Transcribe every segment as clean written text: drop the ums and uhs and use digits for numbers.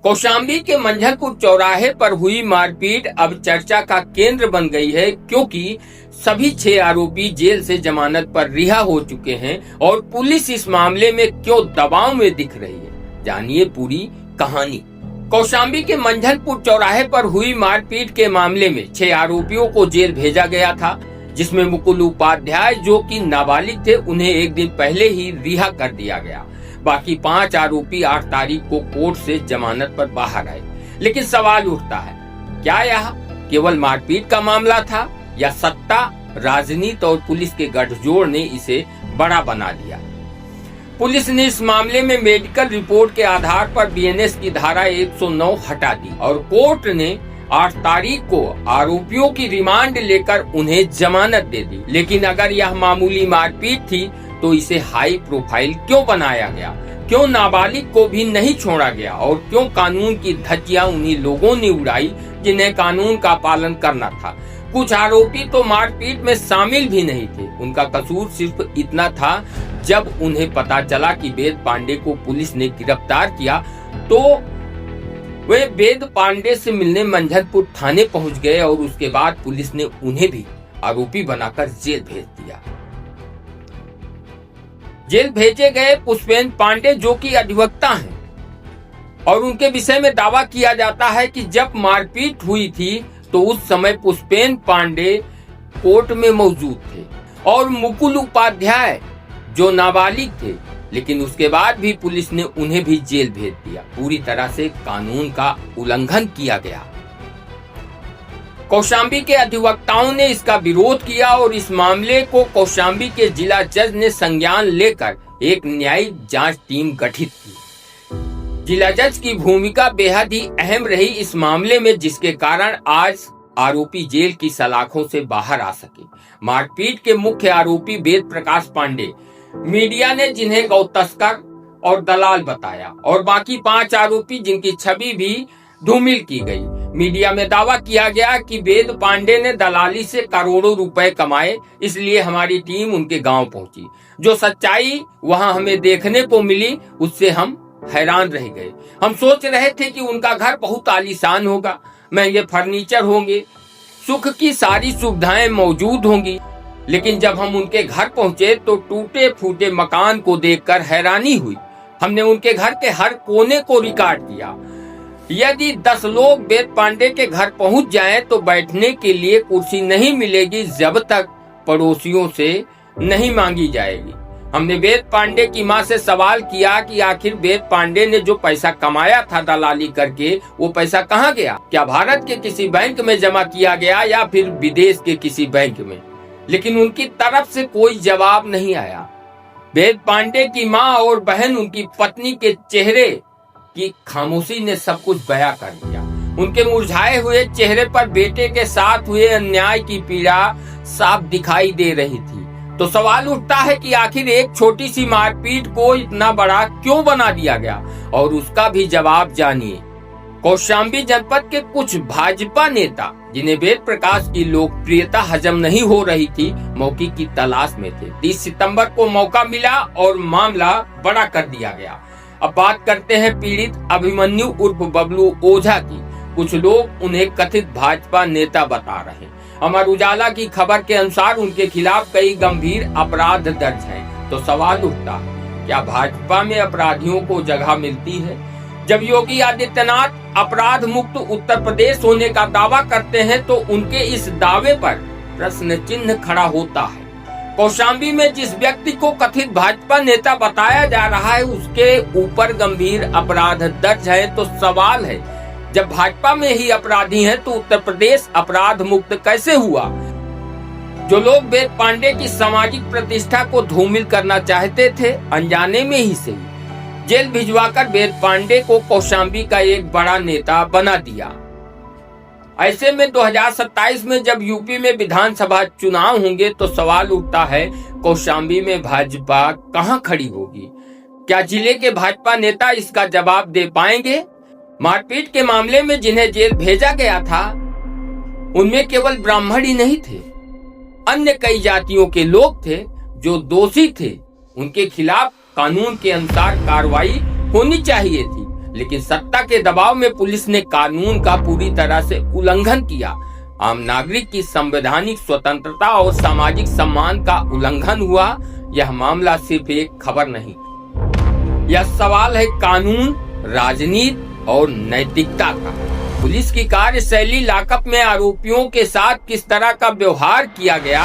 कौशाम्बी के मंझलपुर चौराहे पर हुई मारपीट अब चर्चा का केंद्र बन गई है, क्योंकि सभी 6 आरोपी जेल से जमानत पर रिहा हो चुके हैं और पुलिस इस मामले में क्यों दबाव में दिख रही है। जानिए पूरी कहानी। कौशाम्बी के मंझलपुर चौराहे पर हुई मारपीट के मामले में 6 आरोपियों को जेल भेजा गया था, जिसमें मुकुल उपाध्याय जो कि नाबालिग थे, उन्हें एक दिन पहले ही रिहा कर दिया गया। बाकी 5 आरोपी 8 तारीख को कोर्ट से जमानत पर बाहर आए। लेकिन सवाल उठता है, क्या यह केवल मारपीट का मामला था या सत्ता, राजनीति और पुलिस के गठजोड़ ने इसे बड़ा बना दिया। पुलिस ने इस मामले में मेडिकल रिपोर्ट के आधार पर बीएनएस की धारा 109 हटा दी और कोर्ट ने 8 तारीख को आरोपियों की रिमांड लेकर उन्हें जमानत दे दी। लेकिन अगर यह मामूली मारपीट थी तो इसे हाई प्रोफाइल क्यों बनाया गया? क्यों नाबालिग को भी नहीं छोड़ा गया? और क्यों कानून की धज्जियां उन्हीं लोगों ने उड़ाई जिन्हें कानून का पालन करना था? कुछ आरोपी तो मारपीट में शामिल भी नहीं थे। उनका कसूर सिर्फ इतना था, जब उन्हें पता चला कि वेद पांडे को पुलिस ने गिरफ्तार किया तो वे वेद पांडे से मिलने मंझलपुर थाने पहुंच गए और उसके बाद पुलिस ने उन्हें भी आरोपी बनाकर जेल भेज दिया। जेल भेजे गए पुष्पेंद्र पांडे जो कि अधिवक्ता हैं और उनके विषय में दावा किया जाता है कि जब मारपीट हुई थी तो उस समय पुष्पेंद्र पांडे कोर्ट में मौजूद थे और मुकुल उपाध्याय जो नाबालिग थे, लेकिन उसके बाद भी पुलिस ने उन्हें भी जेल भेज दिया। पूरी तरह से कानून का उल्लंघन किया गया। कौशाम्बी के अधिवक्ताओं ने इसका विरोध किया और इस मामले को कौशाम्बी के जिला जज ने संज्ञान लेकर एक न्यायिक जांच टीम गठित की। जिला जज की भूमिका बेहद ही अहम रही इस मामले में, जिसके कारण आज आरोपी जेल की सलाखों से बाहर आ सके। मारपीट के मुख्य आरोपी वेद प्रकाश पांडे, मीडिया ने जिन्हें गौ तस्कर और दलाल बताया, और बाकी 5 आरोपी जिनकी छवि भी धूमिल की गई। मीडिया में दावा किया गया कि वेद पांडे ने दलाली से करोड़ों रुपए कमाए, इसलिए हमारी टीम उनके गांव पहुंची। जो सच्चाई वहां हमें देखने को मिली उससे हम हैरान रह गए। हम सोच रहे थे कि उनका घर बहुत आलीशान होगा, महंगे फर्नीचर होंगे, सुख की सारी सुविधाएं मौजूद होंगी, लेकिन जब हम उनके घर पहुंचे तो टूटे फूटे मकान को देखकर हैरानी हुई। हमने उनके घर के हर कोने को रिकॉर्ड किया। यदि 10 लोग वेद पांडे के घर पहुंच जाएं तो बैठने के लिए कुर्सी नहीं मिलेगी जब तक पड़ोसियों से नहीं मांगी जाएगी। हमने वेद पांडे की मां से सवाल किया कि आखिर वेद पांडे ने जो पैसा कमाया था दलाली करके, वो पैसा कहां गया? क्या भारत के किसी बैंक में जमा किया गया या फिर विदेश के किसी बैंक में? लेकिन उनकी तरफ से कोई जवाब नहीं आया। वेद पांडे की मां और बहन, उनकी पत्नी के चेहरे की खामोशी ने सब कुछ बयां कर दिया। उनके मुरझाए हुए चेहरे पर बेटे के साथ हुए अन्याय की पीड़ा साफ दिखाई दे रही थी। तो सवाल उठता है कि आखिर एक छोटी सी मारपीट को इतना बड़ा क्यों बना दिया गया, और उसका भी जवाब जानिए। कौशाम्बी जनपद के कुछ भाजपा नेता, जिन्हें वेद प्रकाश की लोकप्रियता हजम नहीं हो रही थी, मौके की तलाश में थे। 30 सितंबर को मौका मिला और मामला बड़ा कर दिया गया। अब बात करते हैं पीड़ित अभिमन्यु उर्फ बबलू ओझा की। कुछ लोग उन्हें कथित भाजपा नेता बता रहे हैं। अमर उजाला की खबर के अनुसार उनके खिलाफ कई गंभीर अपराध दर्ज हैं। तो सवाल उठता है, क्या भाजपा में अपराधियों को जगह मिलती है? जब योगी आदित्यनाथ अपराध मुक्त उत्तर प्रदेश होने का दावा करते हैं तो उनके इस दावे पर प्रश्न चिन्ह खड़ा होता है। कौशाम्बी में जिस व्यक्ति को कथित भाजपा नेता बताया जा रहा है उसके ऊपर गंभीर अपराध दर्ज है, तो सवाल है, जब भाजपा में ही अपराधी हैं तो उत्तर प्रदेश अपराध मुक्त कैसे हुआ? जो लोग वेद पांडे की सामाजिक प्रतिष्ठा को धूमिल करना चाहते थे, अनजाने में ही सही, जेल भिजवाकर वेद पांडे को कौशाम्बी का एक बड़ा नेता बना दिया। ऐसे में 2027 में जब यूपी में विधानसभा चुनाव होंगे तो सवाल उठता है, कौशाम्बी में भाजपा कहां खड़ी होगी? क्या जिले के भाजपा नेता इसका जवाब दे पाएंगे? मारपीट के मामले में जिन्हें जेल भेजा गया था उनमें केवल ब्राह्मण ही नहीं थे, अन्य कई जातियों के लोग थे जो दोषी थे। उनके खिलाफ कानून के अनुसार कार्रवाई होनी चाहिए थी, लेकिन सत्ता के दबाव में पुलिस ने कानून का पूरी तरह से उल्लंघन किया। आम नागरिक की संवैधानिक स्वतंत्रता और सामाजिक सम्मान का उल्लंघन हुआ। यह मामला सिर्फ एक खबर नहीं, यह सवाल है कानून, राजनीति और नैतिकता का। पुलिस की कार्यशैली, लॉकअप में आरोपियों के साथ किस तरह का व्यवहार किया गया,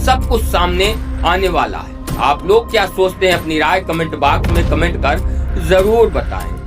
सब कुछ सामने आने वाला है। आप लोग क्या सोचते हैं? अपनी राय कमेंट बॉक्स में कमेंट कर जरूर बताएं।